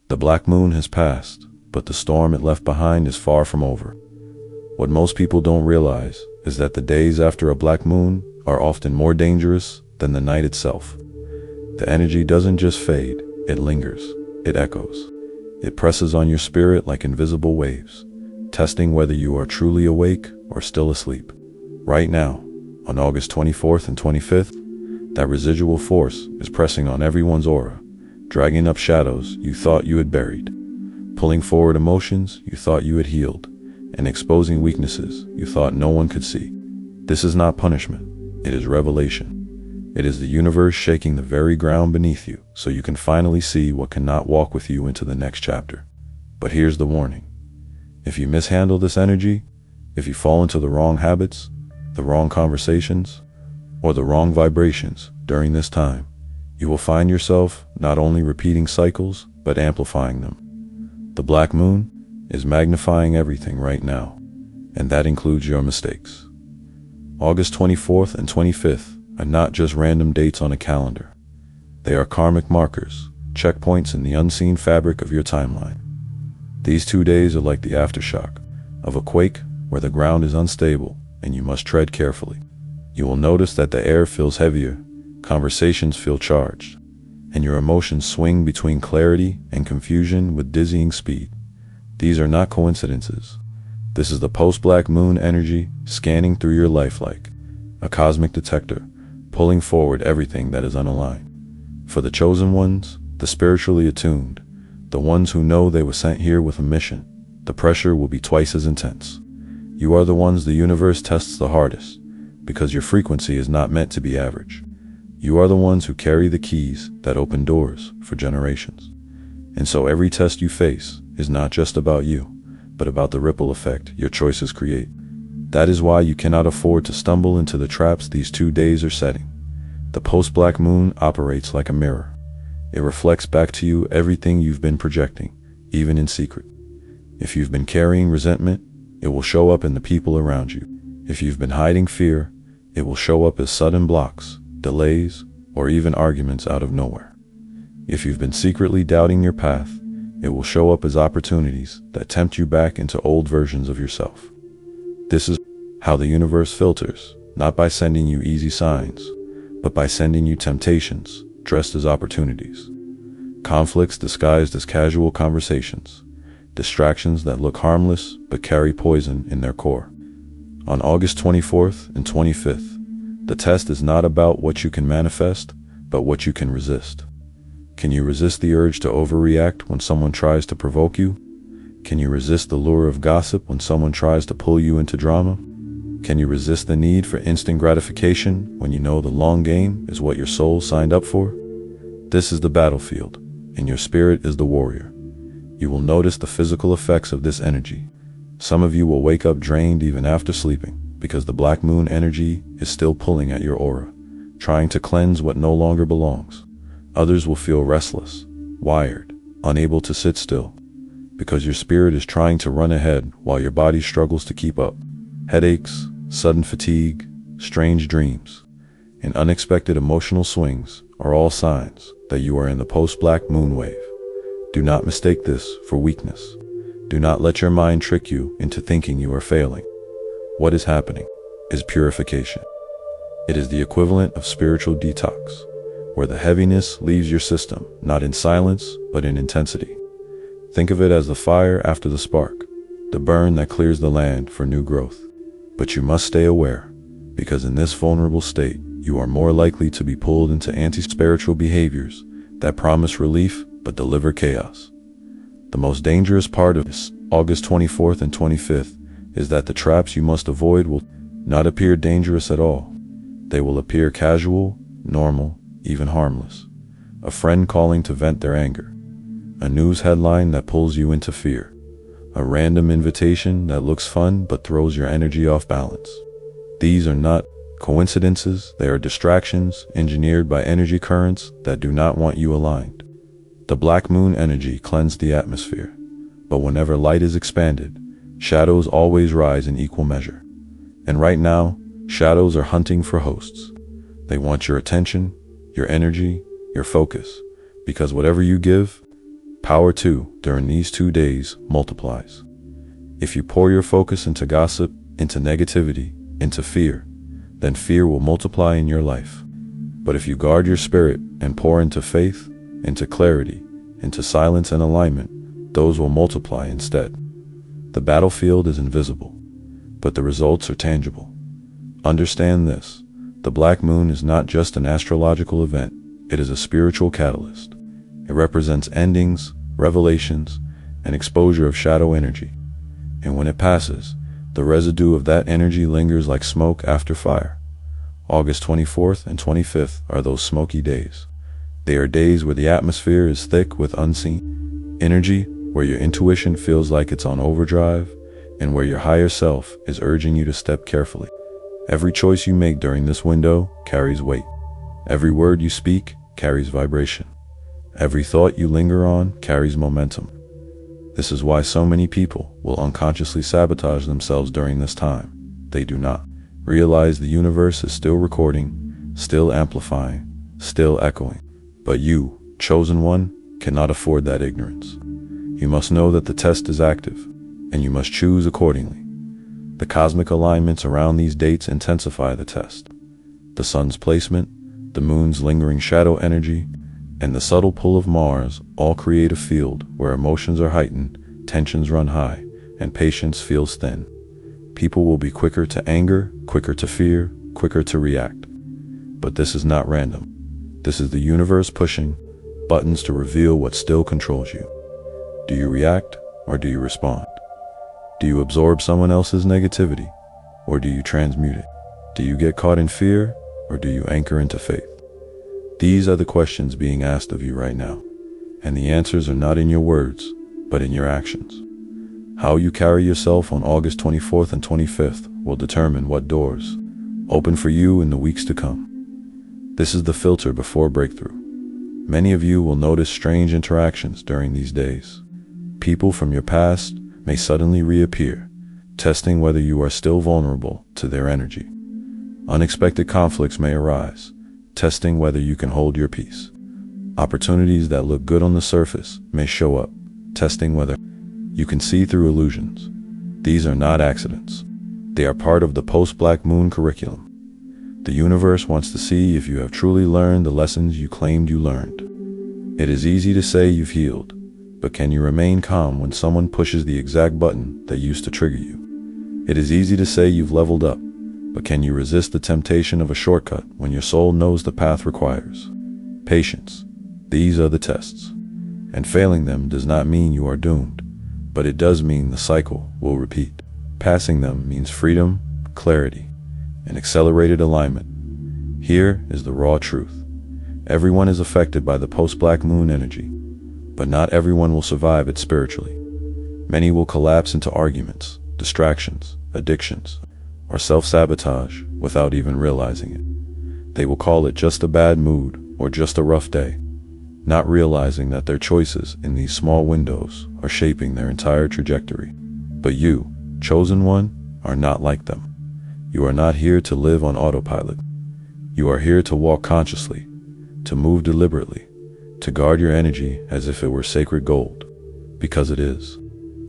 The black moon has passed, but the storm it left behind is far from over. What most people don't realize is that the days after a black moon are often more dangerous than the night itself. The energy doesn't just fade, it lingers, it echoes. It presses on your spirit like invisible waves, testing whether you are truly awake or still asleep. Right now, on August 24th and 25th, that residual force is pressing on everyone's aura, dragging up shadows you thought you had buried, pulling forward emotions you thought you had healed, and exposing weaknesses you thought no one could see. This is not punishment, it is revelation. It is the universe shaking the very ground beneath you so you can finally see what cannot walk with you into the next chapter. But here's the warning. If you mishandle this energy, if you fall into the wrong habits, the wrong conversations, or the wrong vibrations during this time, you will find yourself not only repeating cycles, but amplifying them. The black moon is magnifying everything right now, and that includes your mistakes. August 24th and 25th are not just random dates on a calendar. They are karmic markers, checkpoints in the unseen fabric of your timeline. These 2 days are like the aftershock of a quake where the ground is unstable and you must tread carefully. You will notice that the air feels heavier, conversations feel charged, and your emotions swing between clarity and confusion with dizzying speed. These are not coincidences. This is the post-black moon energy scanning through your life like a cosmic detector, pulling forward everything that is unaligned. For the chosen ones, the spiritually attuned, the ones who know they were sent here with a mission, the pressure will be twice as intense. You are the ones the universe tests the hardest, because your frequency is not meant to be average. You are the ones who carry the keys that open doors for generations. And so every test you face is not just about you, but about the ripple effect your choices create. That is why you cannot afford to stumble into the traps these 2 days are setting. The post-black moon operates like a mirror. It reflects back to you everything you've been projecting, even in secret. If you've been carrying resentment, it will show up in the people around you. If you've been hiding fear, it will show up as sudden blocks, delays, or even arguments out of nowhere. If you've been secretly doubting your path, it will show up as opportunities that tempt you back into old versions of yourself. This is how the universe filters, not by sending you easy signs, but by sending you temptations dressed as opportunities. Conflicts disguised as casual conversations, distractions that look harmless but carry poison in their core. On August 24th and 25th, the test is not about what you can manifest, but what you can resist. Can you resist the urge to overreact when someone tries to provoke you? Can you resist the lure of gossip when someone tries to pull you into drama? Can you resist the need for instant gratification when you know the long game is what your soul signed up for? This is the battlefield, and your spirit is the warrior. You will notice the physical effects of this energy. Some of you will wake up drained even after sleeping, because the black moon energy is still pulling at your aura, trying to cleanse what no longer belongs. Others will feel restless, wired, unable to sit still, because your spirit is trying to run ahead while your body struggles to keep up. Headaches, sudden fatigue, strange dreams, and unexpected emotional swings are all signs that you are in the post-black moon wave. Do not mistake this for weakness. Do not let your mind trick you into thinking you are failing. What is happening is purification. It is the equivalent of spiritual detox, where the heaviness leaves your system, not in silence, but in intensity. Think of it as the fire after the spark, the burn that clears the land for new growth. But you must stay aware, because in this vulnerable state, you are more likely to be pulled into anti-spiritual behaviors that promise relief but deliver chaos. The most dangerous part of this, August 24th and 25th, is that the traps you must avoid will not appear dangerous at all. They will appear casual, normal, even harmless. A friend calling to vent their anger. A news headline that pulls you into fear. A random invitation that looks fun but throws your energy off balance. These are not coincidences, they are distractions engineered by energy currents that do not want you aligned. The black moon energy cleansed the atmosphere, but whenever light is expanded, shadows always rise in equal measure. And right now, shadows are hunting for hosts. They want your attention, your energy, your focus, because whatever you give, Power too, during these 2 days, multiplies. If you pour your focus into gossip, into negativity, into fear, then fear will multiply in your life. But if you guard your spirit and pour into faith, into clarity, into silence and alignment, those will multiply instead. The battlefield is invisible, but the results are tangible. Understand this: the black moon is not just an astrological event, it is a spiritual catalyst. It represents endings, revelations, and exposure of shadow energy. And when it passes, the residue of that energy lingers like smoke after fire. August 24th and 25th are those smoky days. They are days where the atmosphere is thick with unseen energy, where your intuition feels like it's on overdrive, and where your higher self is urging you to step carefully. Every choice you make during this window carries weight. Every word you speak carries vibration. Every thought you linger on carries momentum. This is why so many people will unconsciously sabotage themselves during this time. They do not realize the universe is still recording, still amplifying, still echoing. But you, chosen one, cannot afford that ignorance. You must know that the test is active, and you must choose accordingly. The cosmic alignments around these dates intensify the test. The sun's placement, the moon's lingering shadow energy, and the subtle pull of Mars all create a field where emotions are heightened, tensions run high, and patience feels thin. People will be quicker to anger, quicker to fear, quicker to react. But this is not random. This is the universe pushing buttons to reveal what still controls you. Do you react, or do you respond? Do you absorb someone else's negativity, or do you transmute it? Do you get caught in fear, or do you anchor into faith? These are the questions being asked of you right now, and the answers are not in your words, but in your actions. How you carry yourself on August 24th and 25th will determine what doors open for you in the weeks to come. This is the filter before breakthrough. Many of you will notice strange interactions during these days. People from your past may suddenly reappear, testing whether you are still vulnerable to their energy. Unexpected conflicts may arise, testing whether you can hold your peace. Opportunities that look good on the surface may show up, testing whether you can see through illusions. These are not accidents. They are part of the post-black moon curriculum. The universe wants to see if you have truly learned the lessons you claimed you learned. It is easy to say you've healed, but can you remain calm when someone pushes the exact button that used to trigger you? It is easy to say you've leveled up, but can you resist the temptation of a shortcut when your soul knows the path requires patience? These are the tests, and failing them does not mean you are doomed, but it does mean the cycle will repeat. Passing them means freedom, clarity, and accelerated alignment. Here is the raw truth. Everyone is affected by the post-black moon energy, but not everyone will survive it spiritually. Many will collapse into arguments, distractions, addictions, or self-sabotage without even realizing it. They will call it just a bad mood or just a rough day, not realizing that their choices in these small windows are shaping their entire trajectory. But you, chosen one, are not like them. You are not here to live on autopilot. You are here to walk consciously, to move deliberately, to guard your energy as if it were sacred gold, because it is.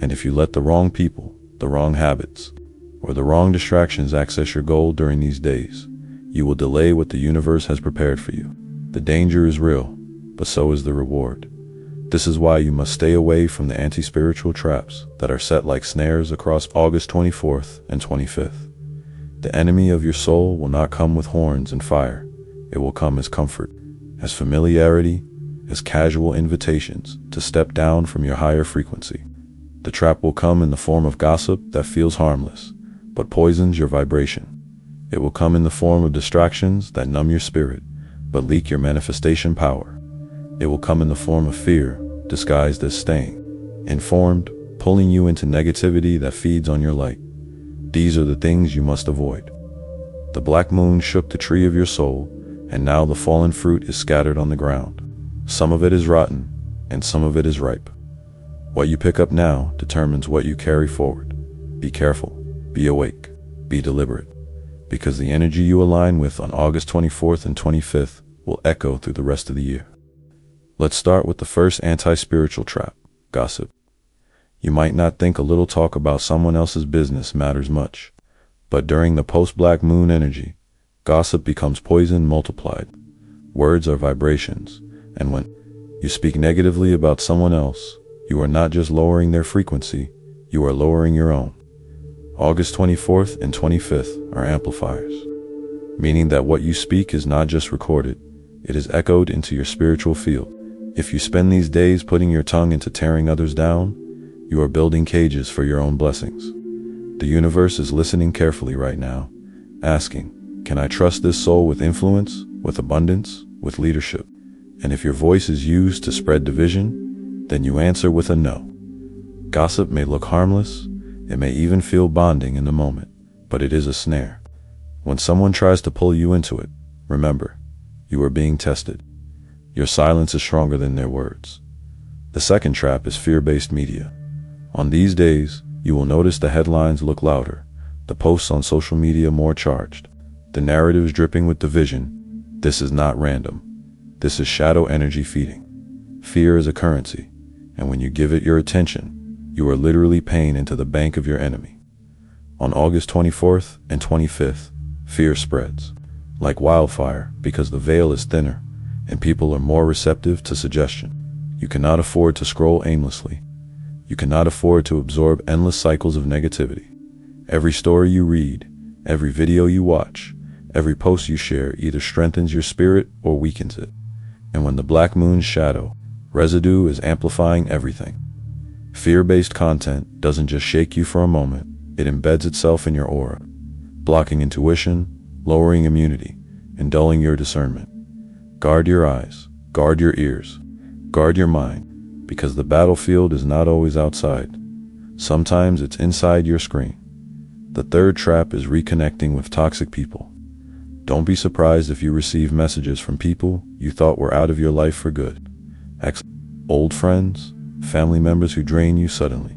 And if you let the wrong people, the wrong habits, or the wrong distractions access your goal during these days, you will delay what the universe has prepared for you. The danger is real, but so is the reward. This is why you must stay away from the anti-spiritual traps that are set like snares across August 24th and 25th. The enemy of your soul will not come with horns and fire. It will come as comfort, as familiarity, as casual invitations to step down from your higher frequency. The trap will come in the form of gossip that feels harmless, but poisons your vibration. It will come in the form of distractions that numb your spirit, but leak your manifestation power. It will come in the form of fear, disguised as staying informed, pulling you into negativity that feeds on your light. These are the things you must avoid. The black moon shook the tree of your soul, and now the fallen fruit is scattered on the ground. Some of it is rotten, and some of it is ripe. What you pick up now determines what you carry forward. Be careful, be awake, be deliberate, because the energy you align with on August 24th and 25th will echo through the rest of the year. Let's start with the first anti-spiritual trap, gossip. You might not think a little talk about someone else's business matters much, but during the post-black moon energy, gossip becomes poison multiplied. Words are vibrations, and when you speak negatively about someone else, you are not just lowering their frequency, you are lowering your own. August 24th and 25th are amplifiers, meaning that what you speak is not just recorded, it is echoed into your spiritual field. If you spend these days putting your tongue into tearing others down, you are building cages for your own blessings. The universe is listening carefully right now, asking, can I trust this soul with influence, with abundance, with leadership? And if your voice is used to spread division, then you answer with a no. Gossip may look harmless, it may even feel bonding in the moment, but it is a snare. When someone tries to pull you into it, remember, you are being tested. Your silence is stronger than their words. The second trap is fear-based media. On these days, you will notice the headlines look louder, the posts on social media more charged, the narratives dripping with division. This is not random. This is shadow energy feeding. Fear is a currency, and when you give it your attention, you are literally paying into the bank of your enemy. On August 24th and 25th, fear spreads like wildfire because the veil is thinner and people are more receptive to suggestion. You cannot afford to scroll aimlessly. You cannot afford to absorb endless cycles of negativity. Every story you read, every video you watch, every post you share either strengthens your spirit or weakens it. And when the black moon's shadow, residue is amplifying everything. Fear-based content doesn't just shake you for a moment, it embeds itself in your aura, blocking intuition, lowering immunity, and dulling your discernment. Guard your eyes, guard your ears, guard your mind, because the battlefield is not always outside. Sometimes it's inside your screen. The third trap is reconnecting with toxic people. Don't be surprised if you receive messages from people you thought were out of your life for good. Old friends, family members who drain you suddenly.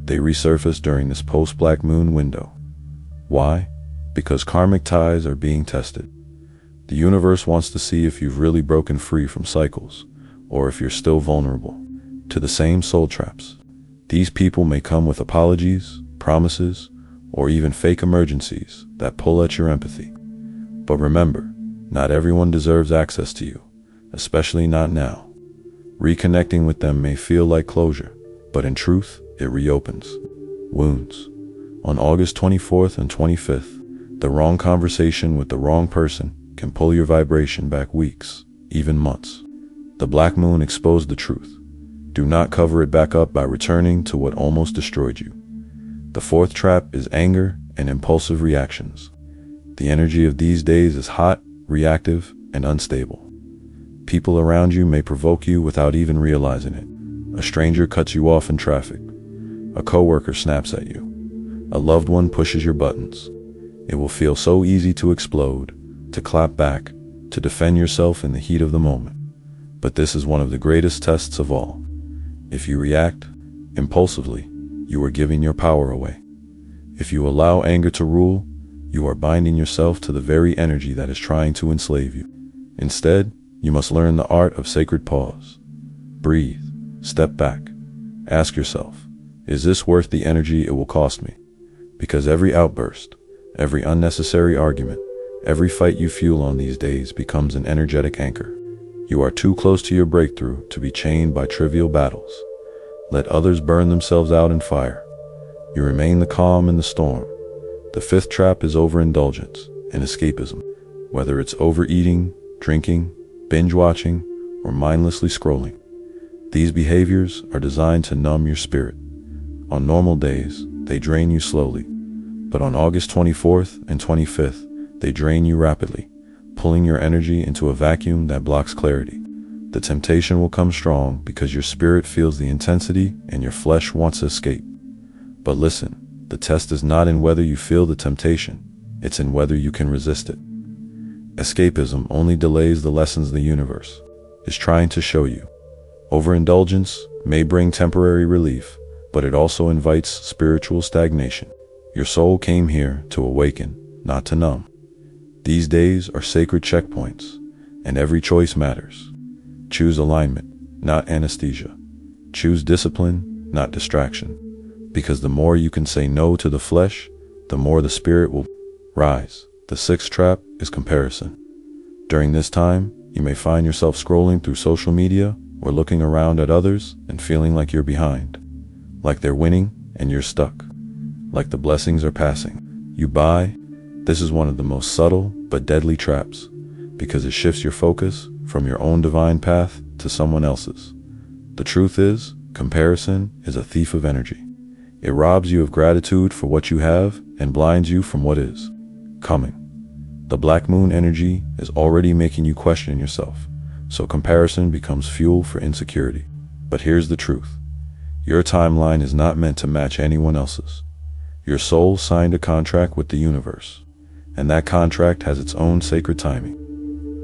They resurface during this post-black moon window. Why? Because karmic ties are being tested. The universe wants to see if you've really broken free from cycles, or if you're still vulnerable to the same soul traps. These people may come with apologies, promises, or even fake emergencies that pull at your empathy. But remember, not everyone deserves access to you, especially not now. Reconnecting with them may feel like closure, but in truth, it reopens wounds. On August 24th and 25th, the wrong conversation with the wrong person can pull your vibration back weeks, even months. The black moon exposed the truth. Do not cover it back up by returning to what almost destroyed you. The fourth trap is anger and impulsive reactions. The energy of these days is hot, reactive, and unstable. People around you may provoke you without even realizing it. A stranger cuts you off in traffic. A coworker snaps at you. A loved one pushes your buttons. It will feel so easy to explode, to clap back, to defend yourself in the heat of the moment. But this is one of the greatest tests of all. If you react impulsively, you are giving your power away. If you allow anger to rule, you are binding yourself to the very energy that is trying to enslave you. Instead, you must learn the art of sacred pause. Breathe, step back, ask yourself, is this worth the energy it will cost me? Because every outburst, every unnecessary argument, every fight you fuel on these days becomes an energetic anchor. You are too close to your breakthrough to be chained by trivial battles. Let others burn themselves out in fire. You remain the calm in the storm. The fifth trap is overindulgence and escapism. Whether it's overeating, drinking, binge watching, or mindlessly scrolling, these behaviors are designed to numb your spirit. On normal days, they drain you slowly, but on August 24th and 25th, they drain you rapidly, pulling your energy into a vacuum that blocks clarity. The temptation will come strong because your spirit feels the intensity and your flesh wants to escape. But listen, the test is not in whether you feel the temptation, it's in whether you can resist it. Escapism only delays the lessons the universe is trying to show you. Overindulgence may bring temporary relief, but it also invites spiritual stagnation. Your soul came here to awaken, not to numb. These days are sacred checkpoints, and every choice matters. Choose alignment, not anesthesia. Choose discipline, not distraction. Because the more you can say no to the flesh, the more the spirit will rise. The sixth trap is comparison. During this time, you may find yourself scrolling through social media or looking around at others and feeling like you're behind, like they're winning and you're stuck, like the blessings are passing you by. This is one of the most subtle but deadly traps because it shifts your focus from your own divine path to someone else's. The truth is, comparison is a thief of energy. It robs you of gratitude for what you have and blinds you from what is coming. The black moon energy is already making you question yourself, so comparison becomes fuel for insecurity. But here's the truth. Your timeline is not meant to match anyone else's. Your soul signed a contract with the universe, and that contract has its own sacred timing.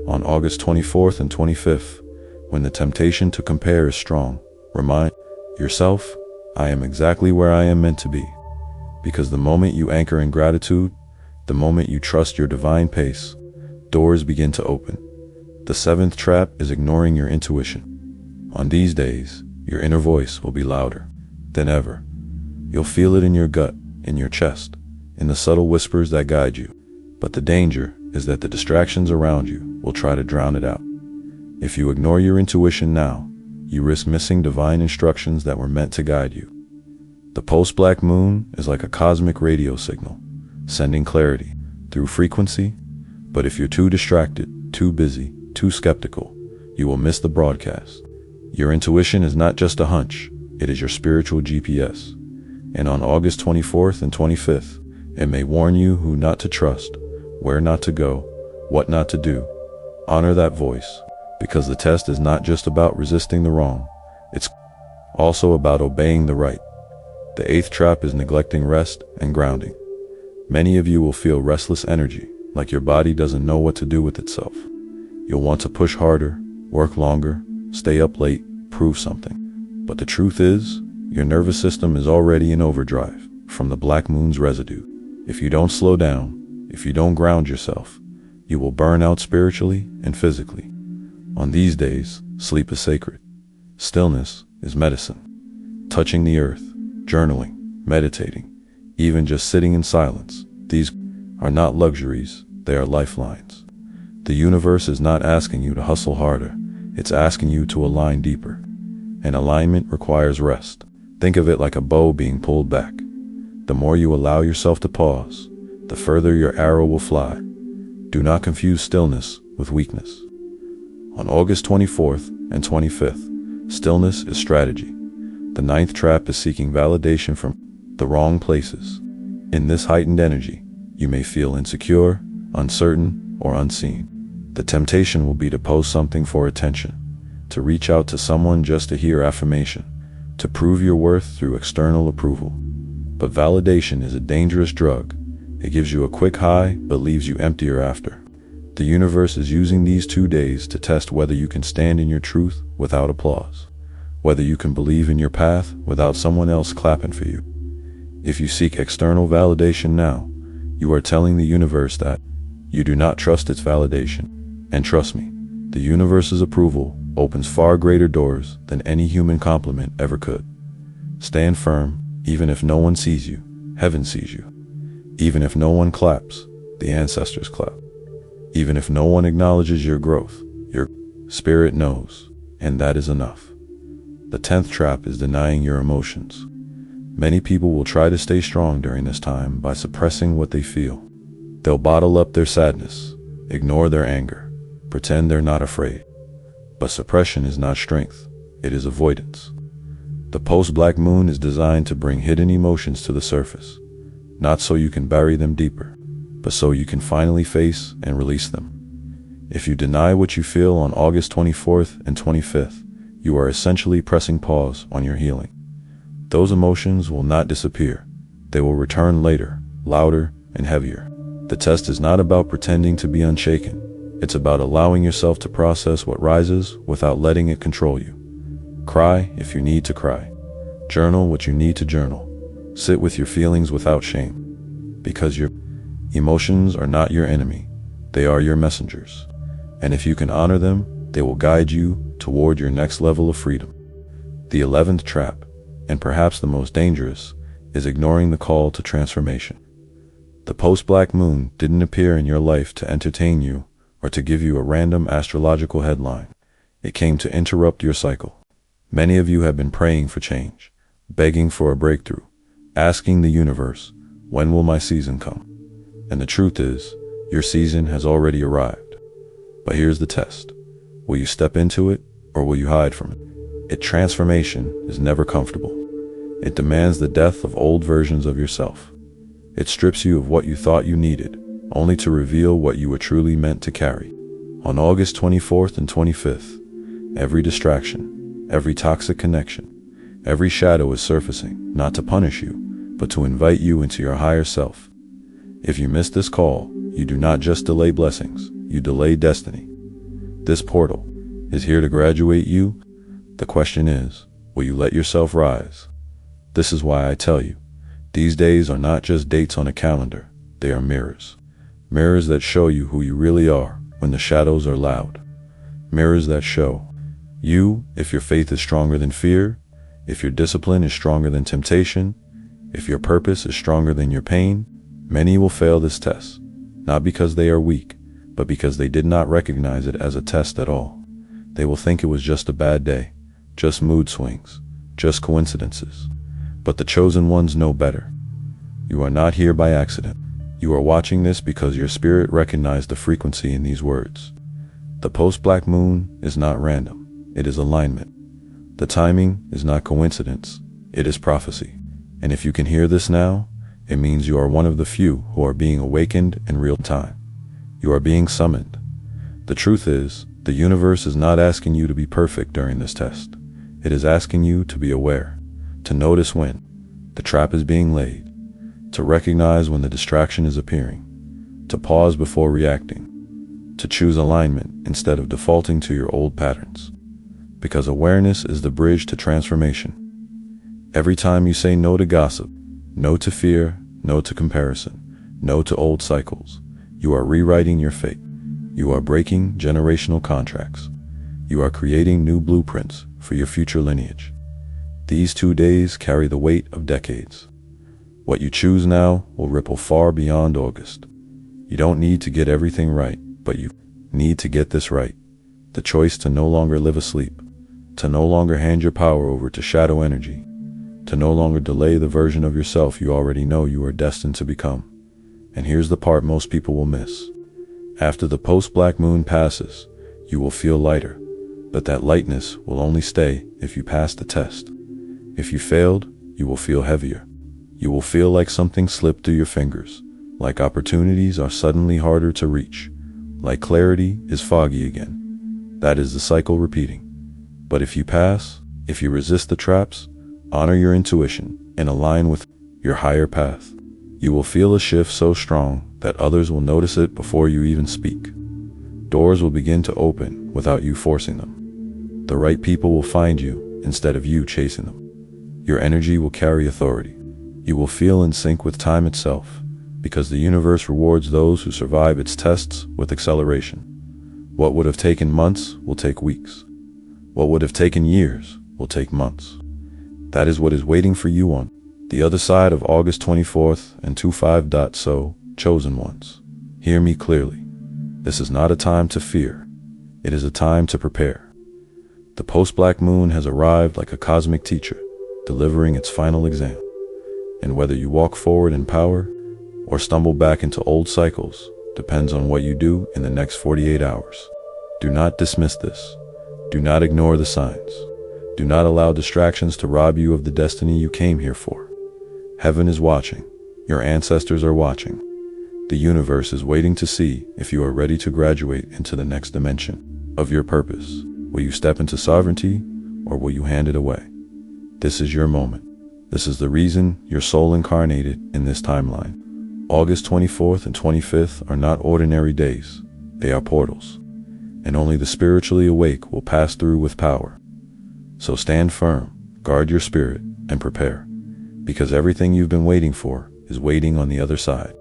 On August 24th and 25th, when the temptation to compare is strong, remind yourself, I am exactly where I am meant to be. Because the moment you anchor in gratitude, the moment you trust your divine pace, doors begin to open. The seventh trap is ignoring your intuition. On these days, your inner voice will be louder than ever. You'll feel it in your gut, in your chest, in the subtle whispers that guide you. But the danger is that the distractions around you will try to drown it out. If you ignore your intuition now, you risk missing divine instructions that were meant to guide you. The post-black moon is like a cosmic radio signal, sending clarity through frequency, but if you're too distracted, too busy, too skeptical, you will miss the broadcast. Your intuition is not just a hunch, it is your spiritual GPS. And on August 24th and 25th, it may warn you who not to trust, where not to go, what not to do. Honor that voice, because the test is not just about resisting the wrong, it's also about obeying the right. The eighth trap is neglecting rest and grounding. Many of you will feel restless energy, like your body doesn't know what to do with itself. You'll want to push harder, work longer, stay up late, prove something. But the truth is, your nervous system is already in overdrive from the black moon's residue. If you don't slow down, if you don't ground yourself, you will burn out spiritually and physically. On these days, sleep is sacred. Stillness is medicine. Touching the earth, journaling, meditating, even just sitting in silence, these are not luxuries, they are lifelines. The universe is not asking you to hustle harder, it's asking you to align deeper. And alignment requires rest. Think of it like a bow being pulled back. The more you allow yourself to pause, the further your arrow will fly. Do not confuse stillness with weakness. On August 24th and 25th, stillness is strategy. The ninth trap is seeking validation from the wrong places. In this heightened energy, you may feel insecure, uncertain, or unseen. The temptation will be to post something for attention, to reach out to someone just to hear affirmation, to prove your worth through external approval. But validation is a dangerous drug. It gives you a quick high, but leaves you emptier after. The universe is using these 2 days to test whether you can stand in your truth without applause, whether you can believe in your path without someone else clapping for you. If you seek external validation now, you are telling the universe that you do not trust its validation. And trust me, the universe's approval opens far greater doors than any human compliment ever could. Stand firm, even if no one sees you, heaven sees you. Even if no one claps, the ancestors clap. Even if no one acknowledges your growth, your spirit knows, and that is enough. The 10th trap is denying your emotions. Many people will try to stay strong during this time by suppressing what they feel. They'll bottle up their sadness, ignore their anger, pretend they're not afraid. But suppression is not strength, it is avoidance. The post-black moon is designed to bring hidden emotions to the surface, not so you can bury them deeper, but so you can finally face and release them. If you deny what you feel on August 24th and 25th, you are essentially pressing pause on your healing. Those emotions will not disappear. They will return later, louder and heavier. The test is not about pretending to be unshaken. It's about allowing yourself to process what rises without letting it control you. Cry if you need to cry. Journal what you need to journal. Sit with your feelings without shame. Because your emotions are not your enemy. They are your messengers. And if you can honor them, they will guide you toward your next level of freedom. The 11th trap, and perhaps the most dangerous, is ignoring the call to transformation. The post-black moon didn't appear in your life to entertain you or to give you a random astrological headline. It came to interrupt your cycle. Many of you have been praying for change, begging for a breakthrough, asking the universe, when will my season come? And the truth is, your season has already arrived. But here's the test. Will you step into it, or will you hide from it? Transformation is never comfortable. It demands the death of old versions of yourself. It strips you of what you thought you needed, only to reveal what you were truly meant to carry. On August 24th and 25th, every distraction, every toxic connection, every shadow is surfacing, not to punish you, but to invite you into your higher self. If you miss this call, you do not just delay blessings, you delay destiny. This portal is here to graduate you. The question is, will you let yourself rise? This is why I tell you, these days are not just dates on a calendar, they are mirrors. Mirrors that show you who you really are when the shadows are loud. Mirrors that show you if your faith is stronger than fear, if your discipline is stronger than temptation, if your purpose is stronger than your pain. Many will fail this test, not because they are weak, but because they did not recognize it as a test at all. They will think it was just a bad day, just mood swings, just coincidences. But the chosen ones know better. You are not here by accident. You are watching this because your spirit recognized the frequency in these words. The post-black moon is not random, it is alignment. The timing is not coincidence, it is prophecy. And if you can hear this now, it means you are one of the few who are being awakened in real time. You are being summoned. The truth is, the universe is not asking you to be perfect during this test. It is asking you to be aware, to notice when the trap is being laid, to recognize when the distraction is appearing, to pause before reacting, to choose alignment instead of defaulting to your old patterns. Because awareness is the bridge to transformation. Every time you say no to gossip, no to fear, no to comparison, no to old cycles, you are rewriting your fate. You are breaking generational contracts. You are creating new blueprints for your future lineage. These 2 days carry the weight of decades. What you choose now will ripple far beyond August. You don't need to get everything right, but you need to get this right. The choice to no longer live asleep, to no longer hand your power over to shadow energy, to no longer delay the version of yourself you already know you are destined to become. And here's the part most people will miss. After the post-black moon passes, you will feel lighter, but that lightness will only stay if you pass the test. If you failed, you will feel heavier. You will feel like something slipped through your fingers, like opportunities are suddenly harder to reach, like clarity is foggy again. That is the cycle repeating. But if you pass, if you resist the traps, honor your intuition, and align with your higher path, you will feel a shift so strong that others will notice it before you even speak. Doors will begin to open without you forcing them. The right people will find you instead of you chasing them. Your energy will carry authority. You will feel in sync with time itself, because the universe rewards those who survive its tests with acceleration. What would have taken months will take weeks. What would have taken years will take months. That is what is waiting for you on the other side of August 24th and 25. So, chosen ones, hear me clearly. This is not a time to fear. It is a time to prepare. The post-black moon has arrived like a cosmic teacher, delivering its final exam. And whether you walk forward in power or stumble back into old cycles depends on what you do in the next 48 hours. Do not dismiss this. Do not ignore the signs. Do not allow distractions to rob you of the destiny you came here for. Heaven is watching. Your ancestors are watching. The universe is waiting to see if you are ready to graduate into the next dimension of your purpose. Will you step into sovereignty, or will you hand it away? This is your moment. This is the reason your soul incarnated in this timeline. August 24th and 25th are not ordinary days. They are portals. And only the spiritually awake will pass through with power. So stand firm, guard your spirit, and prepare. Because everything you've been waiting for is waiting on the other side.